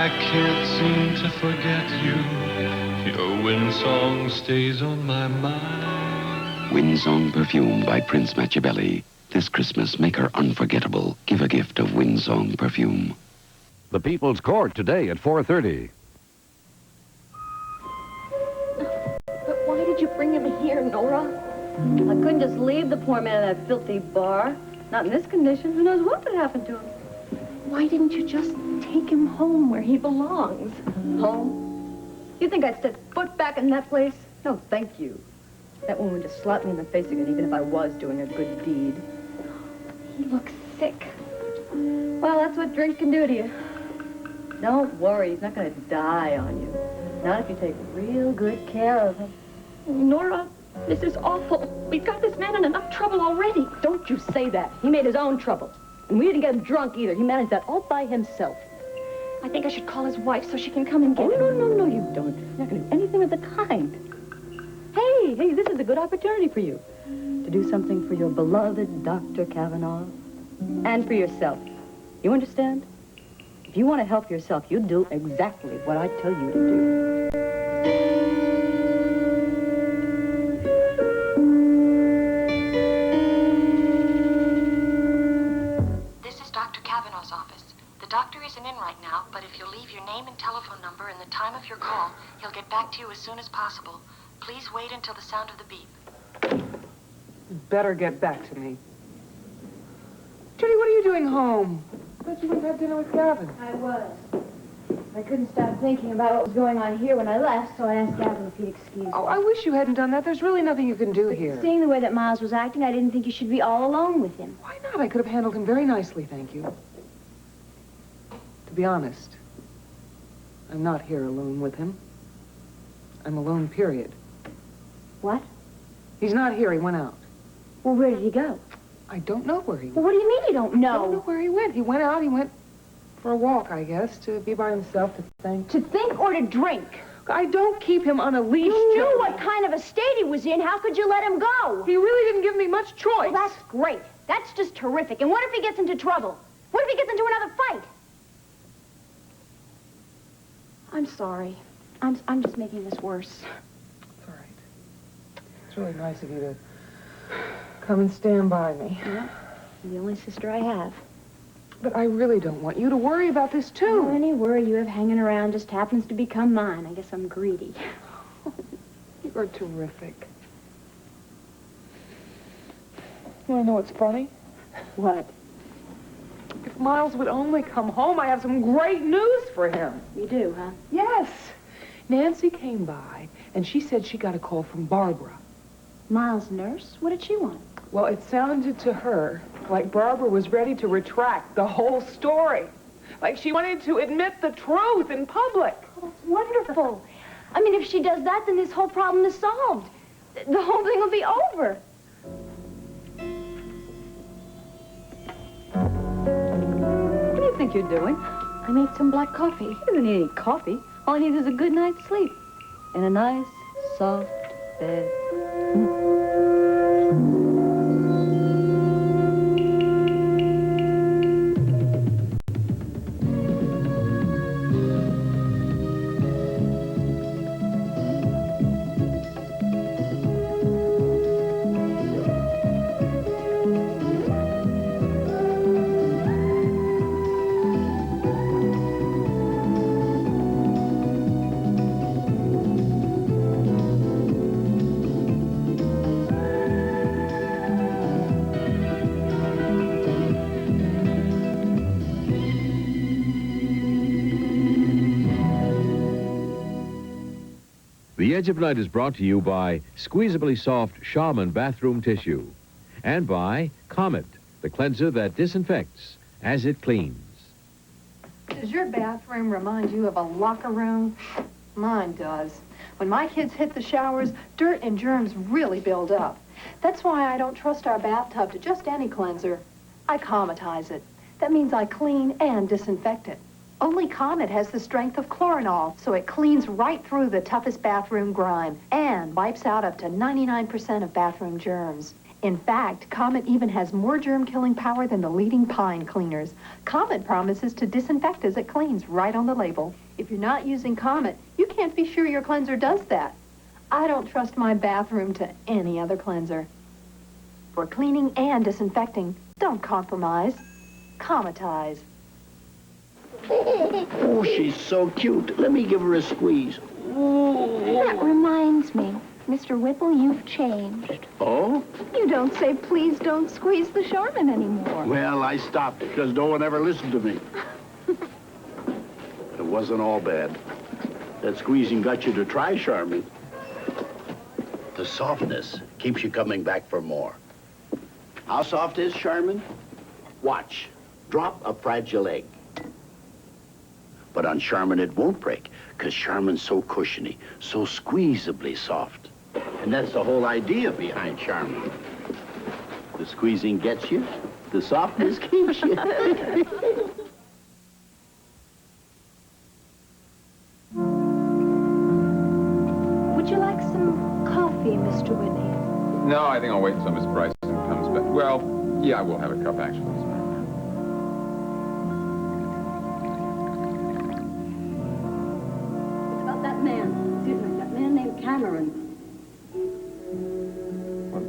I can't seem to forget you. Your wind song stays on my mind. Wind Song Perfume by Prince Machiavelli. This Christmas, make her unforgettable. Give a gift of Wind Song Perfume. The People's Court today at 4:30. But why did you bring him here, Nora? I couldn't just leave the poor man in that filthy bar. Not in this condition. Who knows what would happen to him? Why didn't you just take him home where he belongs? Home? You think I'd step foot back in that place? No, thank you. That woman would just slap me in the face again, even if I was doing a good deed. He looks sick. Well, that's what drink can do to you. Don't worry, he's not going to die on you. Not if you take real good care of him. Nora, this is awful. We've got this man in enough trouble already. Don't you say that. He made his own trouble. And we didn't get him drunk either. He managed that all by himself. I think I should call his wife so she can come and get him. No, you don't. You're not going to do anything of the kind. Hey, this is a good opportunity for you. To do something for your beloved Dr. Kavanaugh. And for yourself. You understand? If you want to help yourself, you do exactly what I tell you to do. This is Dr. Kavanaugh's office. The doctor isn't in right now, but if you'll leave your name and telephone number and the time of your call, he'll get back to you as soon as possible. Please wait until the sound of the beep. You better get back to me. Judy, what are you doing home? I thought you went to have dinner with Gavin. I was. I couldn't stop thinking about what was going on here when I left, so I asked Gavin if he'd excuse me. Oh, I wish you hadn't done that. There's really nothing you can do here. Seeing the way that Miles was acting, I didn't think you should be all alone with him. Why not? I could have handled him very nicely, thank you. To be honest, I'm not here alone with him. I'm alone, period. What? He's not here. He went out. Well, where did he go? I don't know where he went. Well, what do you mean you don't I don't know know? where he went. He went out. He went for a walk, I guess, to be by himself, to think. To think or to drink? I don't keep him on a leash. You knew Judy. what kind of a state he was in. How could you let him go? He really didn't give me much choice. Well, that's great. That's just terrific. And what if he gets into trouble? What if he gets into another fight? I'm sorry. I'm just making this worse. It's all right. It's really nice of you to come and stand by me. Yeah, you're the only sister I have. But I really don't want you to worry about this, too. Well, any worry you have hanging around just happens to become mine. I guess I'm greedy. You're terrific. You want to know what's funny? What? If Miles would only come home, I have some great news for him. You do, huh? Yes. Nancy came by, and she said she got a call from Barbara. Miles' nurse? What did she want? Well, it sounded to her like Barbara was ready to retract the whole story. Like she wanted to admit the truth in public. Oh, that's wonderful. I mean, if she does that, then this whole problem is solved. The whole thing will be over. What do you think you're doing? I made some black coffee. He doesn't need any coffee. All he needs is a good night's sleep. In a nice, soft bed. The Edge of Night is brought to you by Squeezably Soft Charmin Bathroom Tissue and by Comet, the cleanser that disinfects as it cleans. Does your bathroom remind you of a locker room? Mine does. When my kids hit the showers, dirt and germs really build up. That's why I don't trust our bathtub to just any cleanser. I cometize it. That means I clean and disinfect it. Only Comet has the strength of chlorinol, so it cleans right through the toughest bathroom grime and wipes out up to 99% of bathroom germs. In fact, Comet even has more germ-killing power than the leading pine cleaners. Comet promises to disinfect as it cleans, right on the label. If you're not using Comet, you can't be sure your cleanser does that. I don't trust my bathroom to any other cleanser. For cleaning and disinfecting, don't compromise. Cometize. Oh, she's so cute. Let me give her a squeeze. That reminds me, Mr. Whipple, you've changed. Oh? You don't say, please don't squeeze the Charmin anymore. Well, I stopped because no one ever listened to me. It wasn't all bad. That squeezing got you to try Charmin. The softness keeps you coming back for more. How soft is Charmin? Watch. Drop a fragile egg. But on Charmin, it won't break, because Charmin's so cushiony, so squeezably soft. And that's the whole idea behind Charmin. The squeezing gets you, the softness keeps you. Would you like some coffee, Mr. Whitney? No, I think I'll wait until Miss Bryson comes back. Well, yeah, I will have a cup, actually. Cameron.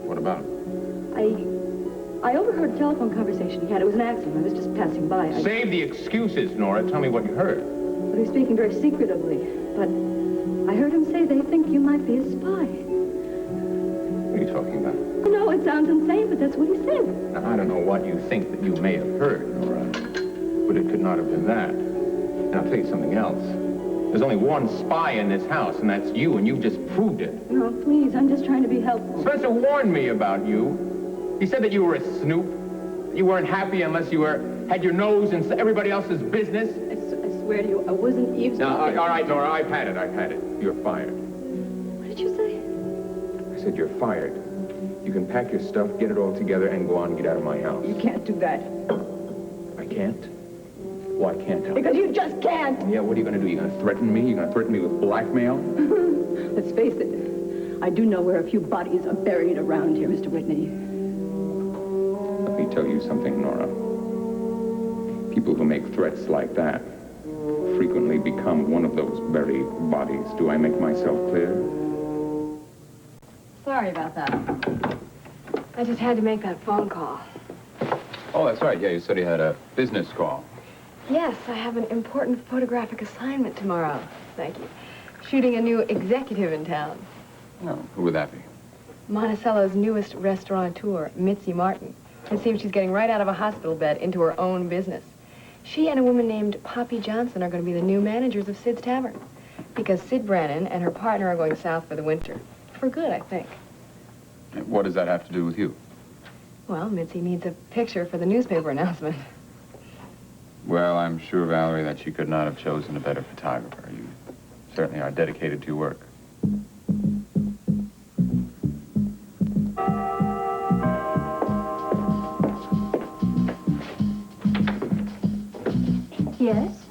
What about him? I overheard a telephone conversation he had. It was an accident. I was just passing by. Save the excuses, Nora. Tell me what you heard. Well, he was speaking very secretively, but I heard him say they think you might be a spy. What are you talking about? I know it sounds insane, but that's what he said. Now, I don't know what you think that you may have heard, Nora, but it could not have been that. And I'll tell you something else. There's only one spy in this house, and that's you, and you've just proved it. No, please, I'm just trying to be helpful. Spencer warned me about you. He said that you were a snoop. You weren't happy unless you had your nose in everybody else's business. I swear to you, I wasn't eavesdropping. No, all right, Nora, I've had it. You're fired. What did you say? I said you're fired. You can pack your stuff, get it all together, and go on and get out of my house. You can't do that. I can't? Why can't I? Because you just can't. Yeah, what are you going to do? You're going to threaten me? You're going to threaten me with blackmail? Let's face it. I do know where a few bodies are buried around here, Mr. Whitney. Let me tell you something, Nora. People who make threats like that frequently become one of those buried bodies. Do I make myself clear? Sorry about that. I just had to make that phone call. Oh, that's right. Yeah, you said you had a business call. Yes, I have an important photographic assignment tomorrow. Thank you. Shooting a new executive in town. Oh, who would that be? Monticello's newest restaurateur, Mitzi Martin. It seems she's getting right out of a hospital bed into her own business. She and a woman named Poppy Johnson are going to be the new managers of Sid's Tavern. Because Sid Brannon and her partner are going south for the winter. For good, I think. What does that have to do with you? Well, Mitzi needs a picture for the newspaper announcement. Well, I'm sure, Valerie, that you could not have chosen a better photographer. You certainly are dedicated to your work. Yes?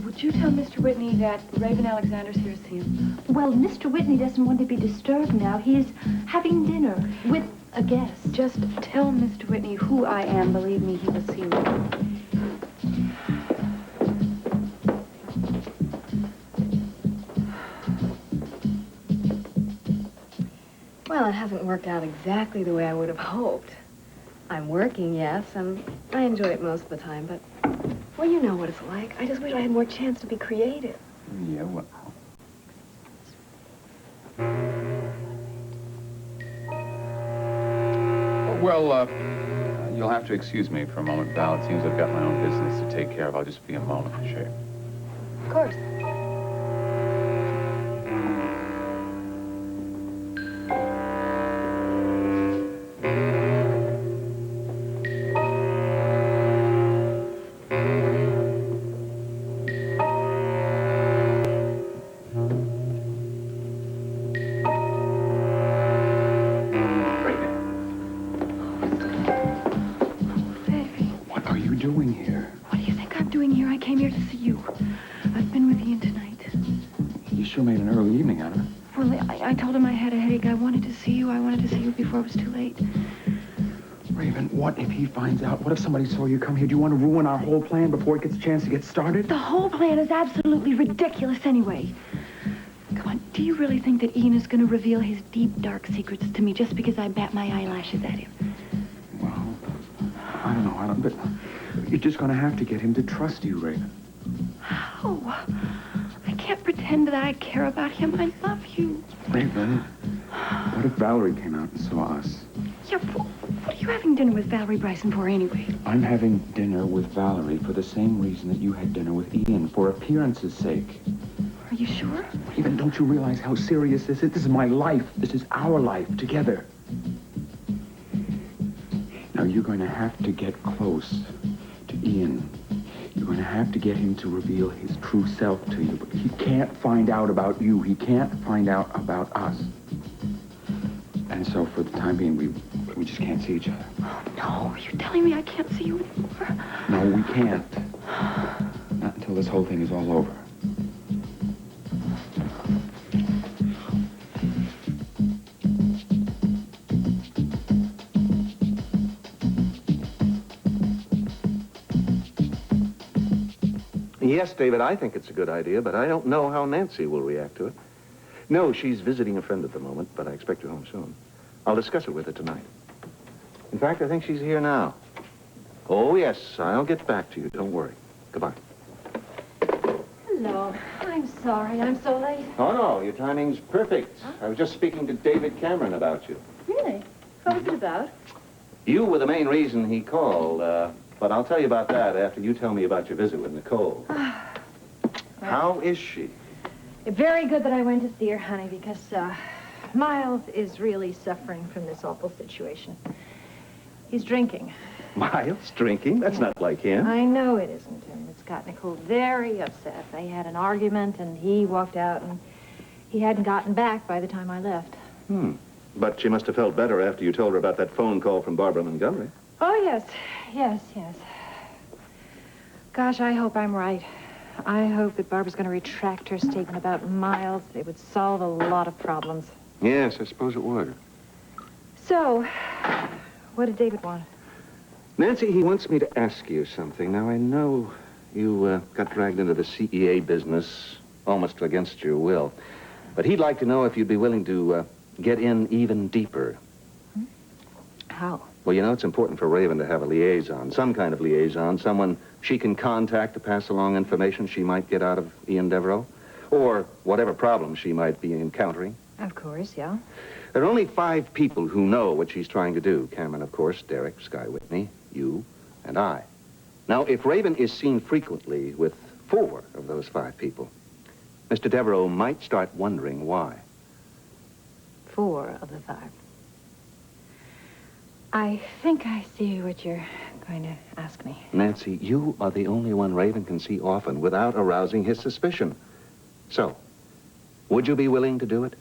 Would you tell Mr. Whitney that Raven Alexander's here to see him? Well, Mr. Whitney doesn't want to be disturbed now. He's having dinner with a guest. Just tell Mr. Whitney who I am. Believe me, he will see me. Well, it hasn't worked out exactly the way I would have hoped. I'm working, yes, and I enjoy it most of the time, but, well, you know what it's like. I just wish I had more chance to be creative. Yeah, well... Well, you'll have to excuse me for a moment, Val. It seems I've got my own business to take care of. I'll just be a moment, sure. Of course. Well, I told him I had a headache. I wanted to see you. I wanted to see you before it was too late. Raven, what if he finds out? What if somebody saw you come here? Do you want to ruin our whole plan before it gets a chance to get started? The whole plan is absolutely ridiculous anyway. Come on, do you really think that Ian is going to reveal his deep, dark secrets to me just because I bat my eyelashes at him? Well, I don't know. But you're just going to have to get him to trust you, Raven. How? I can't pretend that I care about him. I love you. Raven, what if Valerie came out and saw us? Yeah, what are you having dinner with Valerie Bryson for anyway? I'm having dinner with Valerie for the same reason that you had dinner with Ian, for appearance's sake. Are you sure? Raven, don't you realize how serious this is? This is my life. This is our life together. Now, you're going to have to get close to Ian. You're going to have to get him to reveal his true self to you. But he can't find out about you. He can't find out about us. And so, for the time being, we just can't see each other. Oh, no. You're telling me I can't see you anymore? No, we can't. Not until this whole thing is all over. Yes, David, I think it's a good idea, but I don't know how Nancy will react to it. No, she's visiting a friend at the moment, but I expect her home soon. I'll discuss it with her tonight. In fact, I think she's here now. Oh, yes, I'll get back to you. Don't worry. Goodbye. Hello. I'm sorry. I'm so late. Oh, no, your timing's perfect. Huh? I was just speaking to David Cameron about you. Really? What was it about? You were the main reason he called, but I'll tell you about that after you tell me about your visit with Nicole. How is she? Very good that I went to see her, honey, because Miles is really suffering from this awful situation. He's drinking. Miles drinking? That's not like him. I know it isn't, and it's got Nicole very upset. They had an argument, and he walked out, and he hadn't gotten back by the time I left. But she must have felt better after you told her about that phone call from Barbara Montgomery. Oh, yes. Yes. Gosh, I hope I'm right. I hope that Barbara's going to retract her statement about Miles. It would solve a lot of problems. Yes, I suppose it would. So, what did David want? Nancy, he wants me to ask you something. Now, I know you got dragged into the CEA business almost against your will. But he'd like to know if you'd be willing to get in even deeper. How? Well, you know, it's important for Raven to have a liaison, some kind of liaison, someone she can contact to pass along information she might get out of Ian Devereaux, or whatever problems she might be encountering. Of course, yeah. There are only 5 people who know what she's trying to do. Cameron, of course, Derek, Sky Whitney, you, and I. Now, if Raven is seen frequently with 4 of those 5 people, Mr. Devereaux might start wondering why. 4 of the 5. I think I see what you're going to ask me. Nancy, you are the only one Raven can see often without arousing his suspicion. So, would you be willing to do it?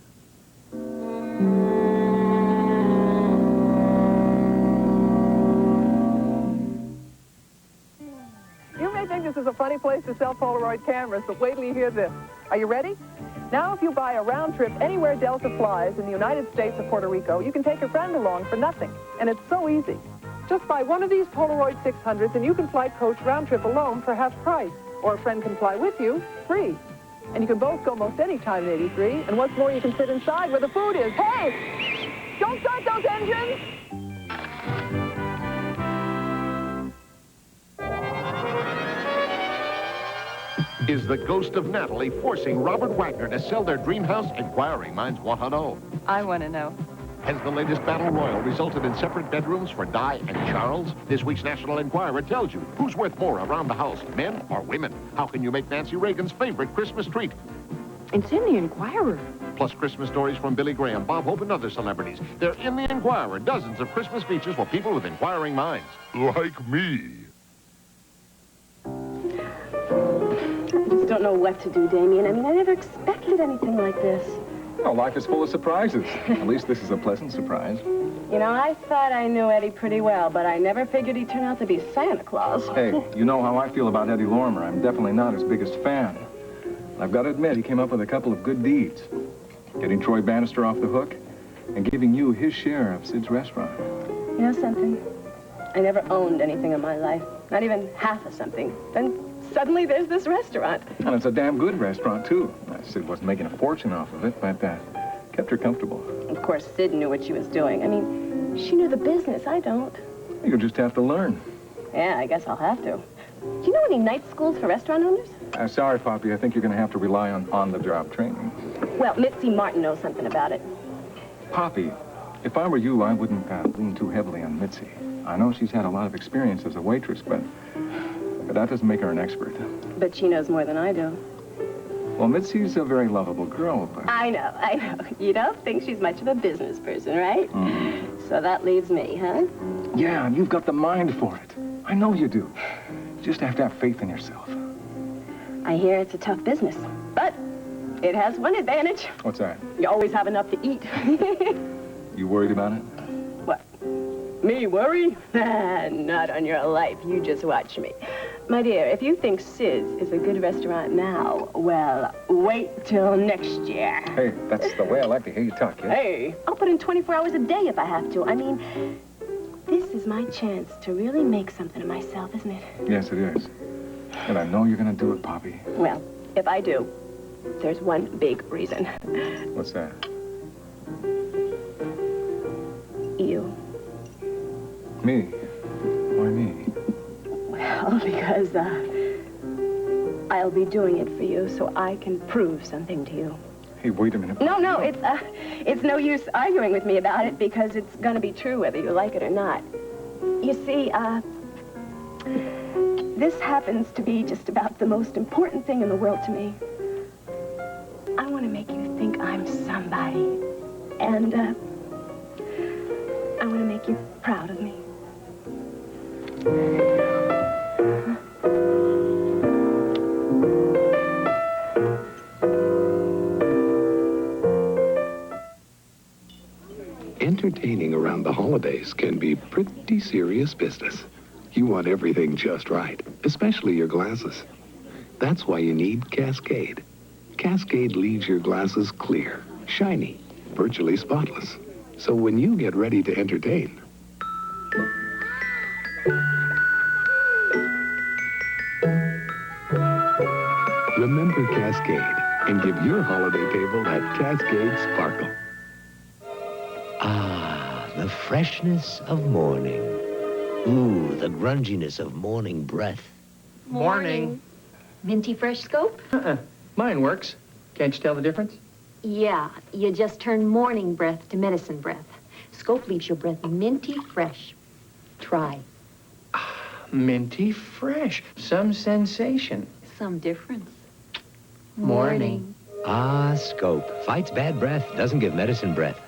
You may think this is a funny place to sell Polaroid cameras, but wait till you hear this. Are you ready? Now, if you buy a round trip anywhere Delta flies in the United States or Puerto Rico, you can take a friend along for nothing. And it's so easy. Just buy one of these Polaroid 600s and you can fly coach round trip alone for half price. Or a friend can fly with you, free. And you can both go most any time in 83. And what's more, you can sit inside where the food is. Hey! Don't start those engines! Is the ghost of Natalie forcing Robert Wagner to sell their dream house? Inquiring minds want to know. I want to know. Has the latest battle royal resulted in separate bedrooms for Di and Charles? This week's National Enquirer tells you who's worth more around the house, men or women. How can you make Nancy Reagan's favorite Christmas treat? It's in the Enquirer. Plus Christmas stories from Billy Graham, Bob Hope, and other celebrities. They're in the Enquirer. Dozens of Christmas features for people with inquiring minds. Like me. I don't know what to do, Damien. I mean, I never expected anything like this. Well, life is full of surprises. At least this is a pleasant surprise. You know, I thought I knew Eddie pretty well, but I never figured he'd turn out to be Santa Claus. Hey, you know how I feel about Eddie Lorimer. I'm definitely not his biggest fan. I've got to admit, he came up with a couple of good deeds. Getting Troy Bannister off the hook and giving you his share of Sid's restaurant. You know something? I never owned anything in my life. Not even half of something. Then suddenly there's this restaurant. And it's a damn good restaurant, too. Sid wasn't making a fortune off of it, but kept her comfortable. Of course, Sid knew what she was doing. I mean, she knew the business. I don't. You'll just have to learn. Yeah, I guess I'll have to. Do you know any night schools for restaurant owners? Sorry, Poppy. I think you're going to have to rely on the-job training. Well, Mitzi Martin knows something about it. Poppy, if I were you, I wouldn't lean too heavily on Mitzi. I know she's had a lot of experience as a waitress, but that doesn't make her an expert. But she knows more than I do. Well, Mitzi's a very lovable girl, but... I know. You don't think she's much of a business person, right? So that leaves me, huh? Yeah, and you've got the mind for it. I know you do. You just have to have faith in yourself. I hear it's a tough business, but it has one advantage. What's that? You always have enough to eat. You worried about it? What? Me worry? Not on your life. You just watch me. My dear, if you think Sid's is a good restaurant now, well, wait till next year. Hey, that's the way I like to hear you talk, kid. Hey, I'll put in 24 hours a day if I have to. I mean, this is my chance to really make something of myself, isn't it? Yes, it is. And I know you're going to do it, Poppy. Well, if I do, there's one big reason. What's that? You. Me? Why me? Well, because, I'll be doing it for you so I can prove something to you. Hey, wait a minute. No, it's no use arguing with me about it because it's gonna be true whether you like it or not. You see, this happens to be just about the most important thing in the world to me. I want to make you think I'm somebody. And, I want to make you proud of me. Entertaining around the holidays can be pretty serious business. You want everything just right, especially your glasses. That's why you need Cascade. Cascade leaves your glasses clear, shiny, virtually spotless. So when you get ready to entertain, remember Cascade and give your holiday table that Cascade sparkle. Ah, the freshness of morning. Ooh, the grunginess of morning breath. Morning. Minty fresh scope? Mine works. Can't you tell the difference? Yeah, you just turn morning breath to medicine breath. Scope leaves your breath minty fresh. Try. Minty fresh. Some sensation. Some difference. Morning. Ah, Scope. Fights bad breath, doesn't give medicine breath.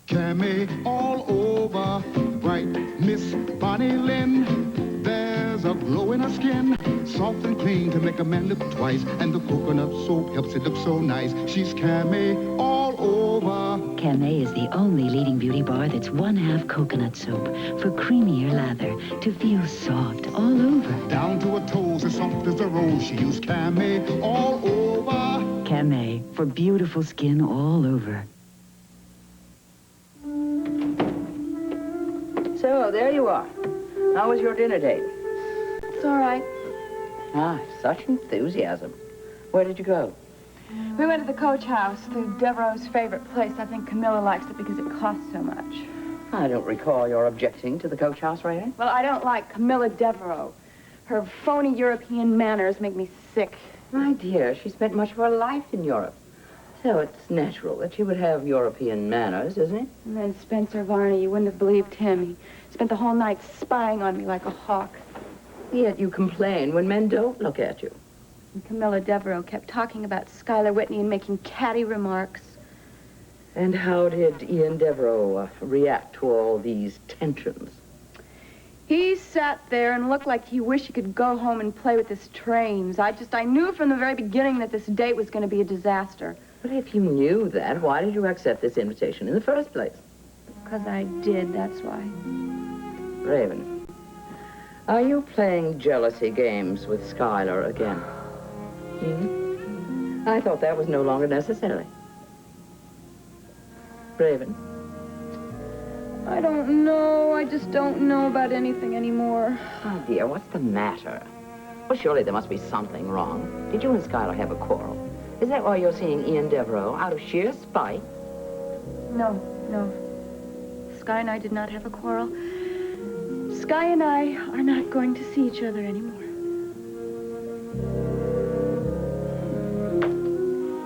Cammy all over, bright Miss Bonnie Lynn. There's a glow in her skin, soft and clean to make a man look twice. And the coconut soap helps it look so nice. She's Cammy all over. Camay is the only leading beauty bar that's 1/2 coconut soap for creamier lather to feel soft all over. Down to her toes, as soft as a rose. She used Camay all over. Camay for beautiful skin all over. So, there you are. How was your dinner date? It's all right. Ah, such enthusiasm. Where did you go? We went to the Coach House, the Devereaux's favorite place. I think Camilla likes it because it costs so much. I don't recall your objecting to the Coach House rating. Well, I don't like Camilla Devereaux. Her phony European manners make me sick. My dear, she spent much of her life in Europe. So it's natural that she would have European manners, isn't it? And then Spencer Varney, you wouldn't have believed him. He spent the whole night spying on me like a hawk. Yet you complain when men don't look at you. And Camilla Devereaux kept talking about Schuyler Whitney and making catty remarks. And how did Ian Devereaux react to all these tensions? He sat there and looked like he wished he could go home and play with his trains. I knew from the very beginning that this date was going to be a disaster. But if you knew that, why did you accept this invitation in the first place? Because I did, that's why. Raven, are you playing jealousy games with Schuyler again? I thought that was no longer necessary. Raven. I don't know. I just don't know about anything anymore. Oh, dear, what's the matter? Well, surely there must be something wrong. Did you and Skylar have a quarrel? Is that why you're seeing Ian Devereaux out of sheer spite? No. Sky and I did not have a quarrel. Sky and I are not going to see each other anymore.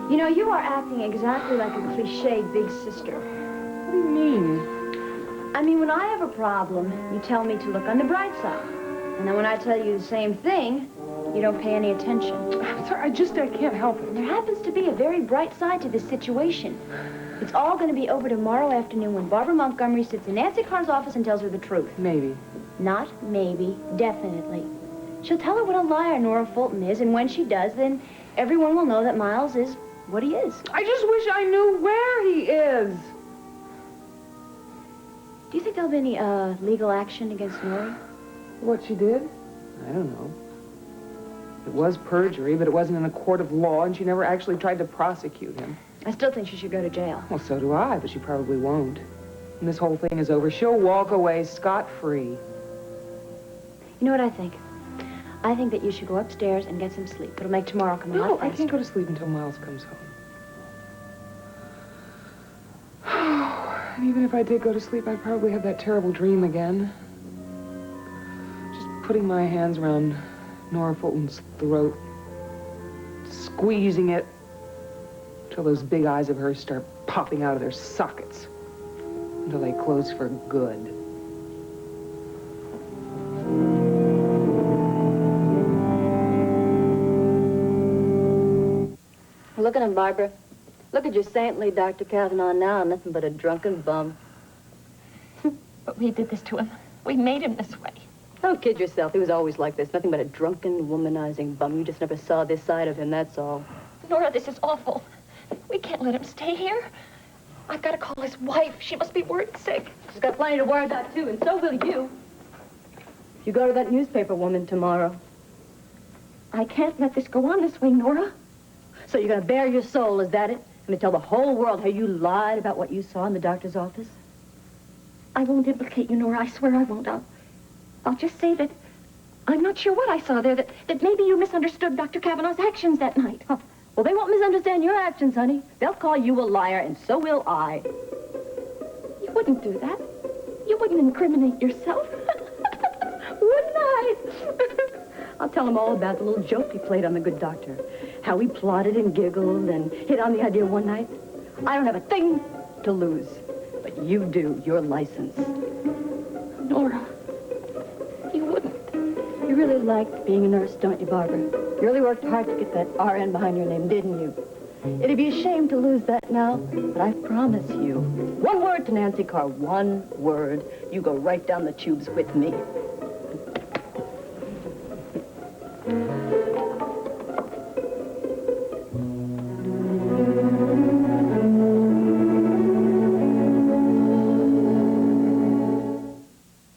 You know, you are acting exactly like a cliched big sister. What do you mean? I mean, when I have a problem, you tell me to look on the bright side. And then when I tell you the same thing, you don't pay any attention. I'm sorry, I can't help it. There happens to be a very bright side to this situation. It's all going to be over tomorrow afternoon when Barbara Montgomery sits in Nancy Carr's office and tells her the truth. Maybe. Not maybe, definitely. She'll tell her what a liar Nora Fulton is, and when she does, then everyone will know that Miles is what he is. I just wish I knew where he is. Do you think there'll be any legal action against Nora? What she did? I don't know. It was perjury, but it wasn't in a court of law, and she never actually tried to prosecute him. I still think she should go to jail. Well, so do I, but she probably won't. When this whole thing is over, she'll walk away scot-free. You know what I think? I think that you should go upstairs and get some sleep. It'll make tomorrow come a lot No, faster. I can't go to sleep until Miles comes home. And even if I did go to sleep, I'd probably have that terrible dream again. Just putting my hands around Nora Fulton's throat, squeezing it till those big eyes of hers start popping out of their sockets, until they close for good. Look at him, Barbara. Look at your saintly Dr. Kavanaugh now, nothing but a drunken bum. But we did this to him. We made him this way. Don't kid yourself. He was always like this. Nothing but a drunken, womanizing bum. You just never saw this side of him, that's all. Nora, this is awful. We can't let him stay here. I've got to call his wife. She must be worried sick. She's got plenty to worry about, too, and so will you. You go to that newspaper woman tomorrow. I can't let this go on this way, Nora. So you're going to bare your soul, is that it? Going to tell the whole world how you lied about what you saw in the doctor's office? I won't implicate you, Nora. I swear I won't. I'll just say that I'm not sure what I saw there, that maybe you misunderstood Dr. Kavanaugh's actions that night. Huh. Well, they won't misunderstand your actions, honey. They'll call you a liar, and so will I. You wouldn't do that. You wouldn't incriminate yourself. Wouldn't I? I'll tell them all about the little joke he played on the good doctor. How he plotted and giggled and hit on the idea one night. I don't have a thing to lose. But you do. You're licensed. Nora, you wouldn't. You really liked being a nurse, don't you, Barbara? You really worked hard to get that RN behind your name, didn't you? It'd be a shame to lose that now, but I promise you, one word to Nancy Carr, one word. You go right down the tubes with me.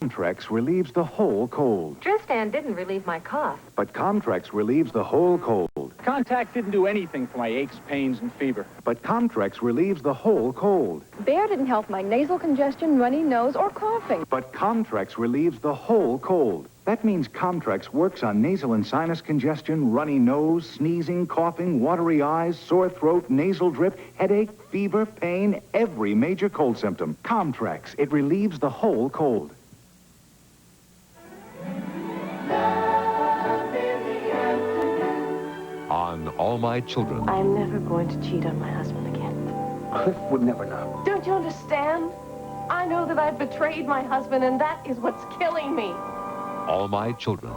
Comtrex relieves the whole cold. Tristan didn't relieve my cough. But Comtrex relieves the whole cold. Contact didn't do anything for my aches, pains, and fever. But Comtrex relieves the whole cold. Bear didn't help my nasal congestion, runny nose, or coughing. But Comtrex relieves the whole cold. That means Comtrex works on nasal and sinus congestion, runny nose, sneezing, coughing, watery eyes, sore throat, nasal drip, headache, fever, pain, every major cold symptom. Comtrex, it relieves the whole cold. On All My Children. I'm never going to cheat on my husband again. Cliff would never know. Don't you understand? I know that I've betrayed my husband, and that is what's killing me. All My Children.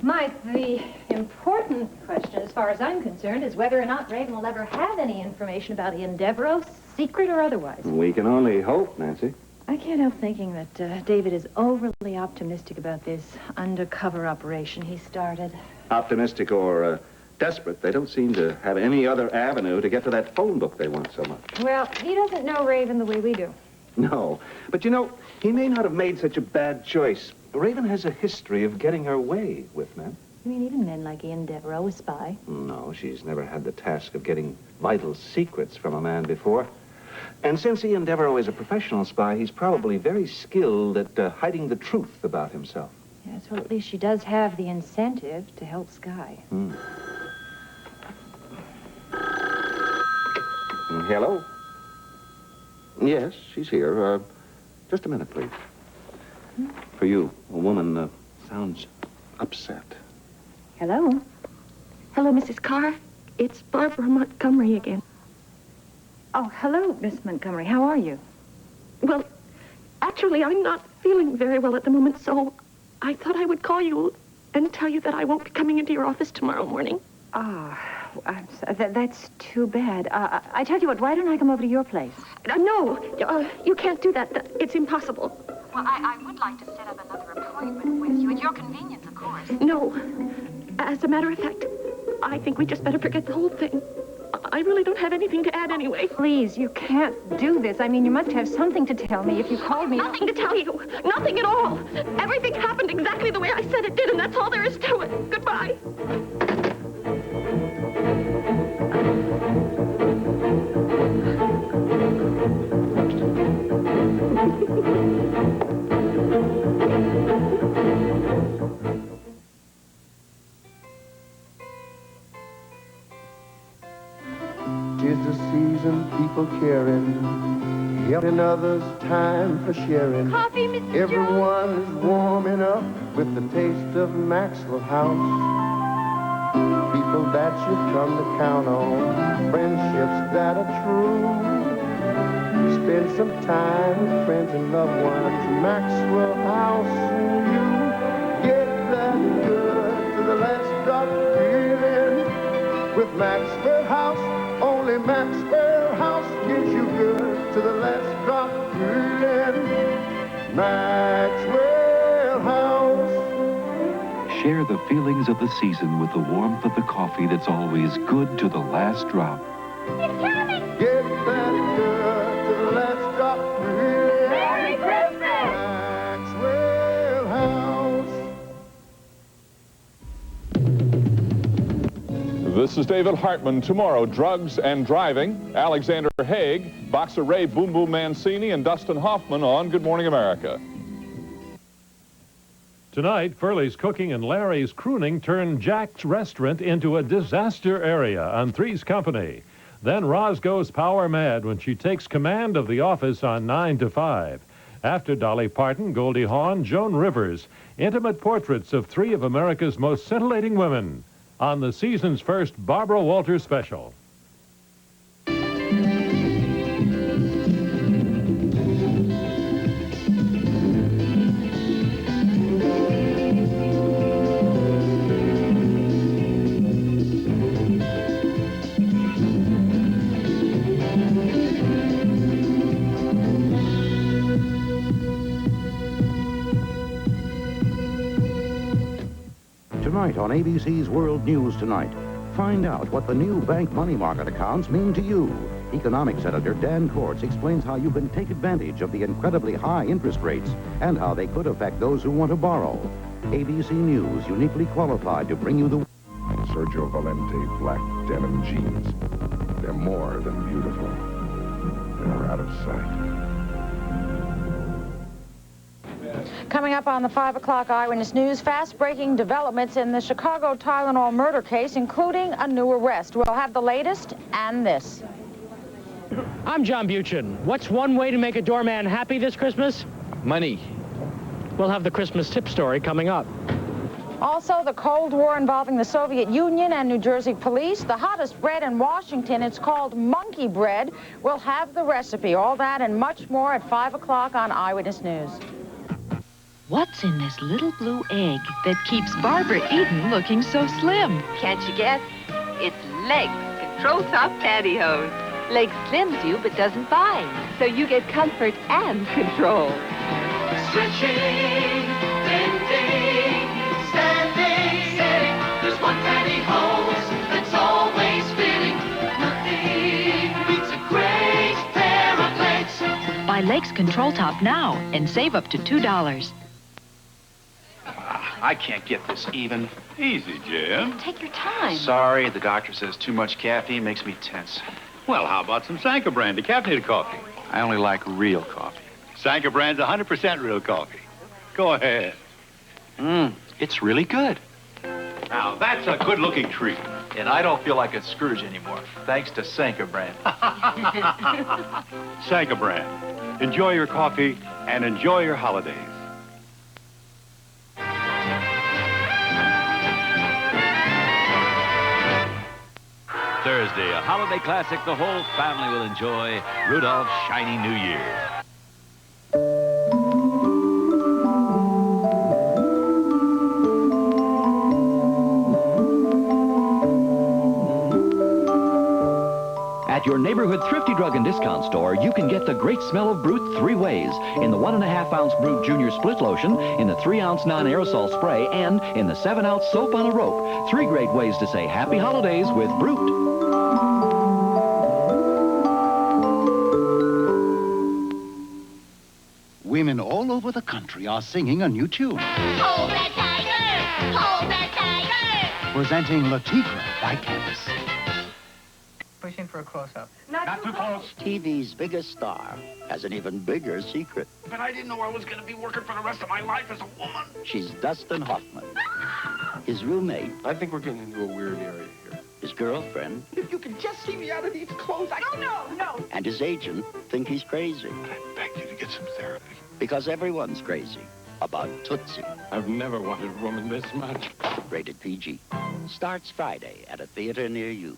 Mike, the important question, as far as I'm concerned, is whether or not Raven will ever have any information about Ian Devereaux, secret or otherwise. We can only hope, Nancy. I can't help thinking that David is overly optimistic about this undercover operation he started. Optimistic or desperate, they don't seem to have any other avenue to get to that phone book they want so much. Well, he doesn't know Raven the way we do. No, but you know, he may not have made such a bad choice. Raven has a history of getting her way with men. You mean even men like Ian Devereaux, a spy? No, she's never had the task of getting vital secrets from a man before. And since Ian Devereaux is a professional spy, he's probably very skilled at hiding the truth about himself. Yes, well, at least she does have the incentive to help Sky. Hello? Yes, she's here. Just a minute, please. For you, a woman sounds upset. Hello? Hello, Mrs. Carr. It's Barbara Montgomery again. Oh, hello, Miss Montgomery. How are you? Well, actually, I'm not feeling very well at the moment, so I thought I would call you and tell you that I won't be coming into your office tomorrow morning. I'm sorry. That's too bad. I tell you what, why don't I come over to your place? No, you can't do that. It's impossible. Well, I would like to set up another appointment with you, at your convenience, of course. No. As a matter of fact, I think we just better forget the whole thing. I really don't have anything to add anyway. Please, you can't do this. I mean, you must have something to tell me if you called me. Nothing to tell you. Nothing at all. Everything happened exactly the way I said it did, and that's all there is to it. Goodbye. Tis the season, people caring, helping others, time for sharing. Coffee, Mr. Everyone is warming up with the taste of Maxwell House. People that you've come to count on, friendships that are true. Spend some time with friends and loved ones, Maxwell House. You get that good to the last drop feeling with Maxwell House. Only Maxwell House gives you good to the last drop feeling. Maxwell House. Share the feelings of the season with the warmth of the coffee that's always good to the last drop. It's coming! Get that good to the last drop feeling. Merry Christmas! Maxwell House. This is David Hartman. Tomorrow, drugs and driving. Alexander Haig, boxer Ray Boom Boom Mancini, and Dustin Hoffman on Good Morning America. Tonight, Furley's Cooking and Larry's Crooning turned Jack's Restaurant into a disaster area on Three's Company. Then Roz goes power mad when she takes command of the office on 9 to 5. After Dolly Parton, Goldie Hawn, Joan Rivers, intimate portraits of three of America's most scintillating women on the season's first Barbara Walters special. Tonight on ABC's World News Tonight, find out what the new bank money market accounts mean to you. Economics editor Dan Kortz explains how you can take advantage of the incredibly high interest rates and how they could affect those who want to borrow. ABC News, uniquely qualified to bring you the... Sergio Valente black denim jeans. They're more than beautiful. They're out of sight. Coming up on the 5 o'clock Eyewitness News, fast-breaking developments in the Chicago Tylenol murder case, including a new arrest. We'll have the latest and this. I'm John Buchan. What's one way to make a doorman happy this Christmas? Money. We'll have the Christmas tip story coming up. Also, the Cold War involving the Soviet Union and New Jersey police. The hottest bread in Washington, it's called monkey bread. We'll have the recipe. All that and much more at 5 o'clock on Eyewitness News. What's in this little blue egg that keeps Barbara Eden looking so slim? Can't you guess? It's Legs Control Top Pantyhose. Legs slims you but doesn't bind, so you get comfort and control. Stretching, bending, standing, sitting. There's one pantyhose that's always fitting. Nothing beats a great pair of legs. Buy Legs Control Top now and save up to $2. I can't get this even. Easy, Jim. Take your time. Sorry, the doctor says too much caffeine makes me tense. Well, how about some Sanka brand decaffeinated coffee? I only like real coffee. Sanka brand's 100% real coffee. Go ahead. It's really good. Now, that's a good-looking treat. And I don't feel like a Scrooge anymore, thanks to Sanka brand. Sanka brand. Enjoy your coffee and enjoy your holidays. Thursday, a holiday classic the whole family will enjoy, Rudolph's Shiny New Year. At your neighborhood thrifty drug and discount store, you can get the great smell of Brute 3 ways. In the 1.5-ounce Brute Junior Split Lotion, in the 3-ounce non-aerosol spray, and in the 7-ounce soap on a rope. 3 great ways to say happy holidays with Brute. Women all over the country are singing a new tune. Hold that tiger! Hold that tiger! Presenting La Tigre by Candace. Pushing for a close-up. Not too close. TV's biggest star has an even bigger secret. But I didn't know I was going to be working for the rest of my life as a woman. She's Dustin Hoffman. His roommate. I think we're getting into a weird area here. His girlfriend. If you could just see me out of these clothes, No. And his agent think he's crazy. I beg you to get some therapy. Because everyone's crazy about Tootsie. I've never wanted a woman this much. Rated PG. Starts Friday at a theater near you.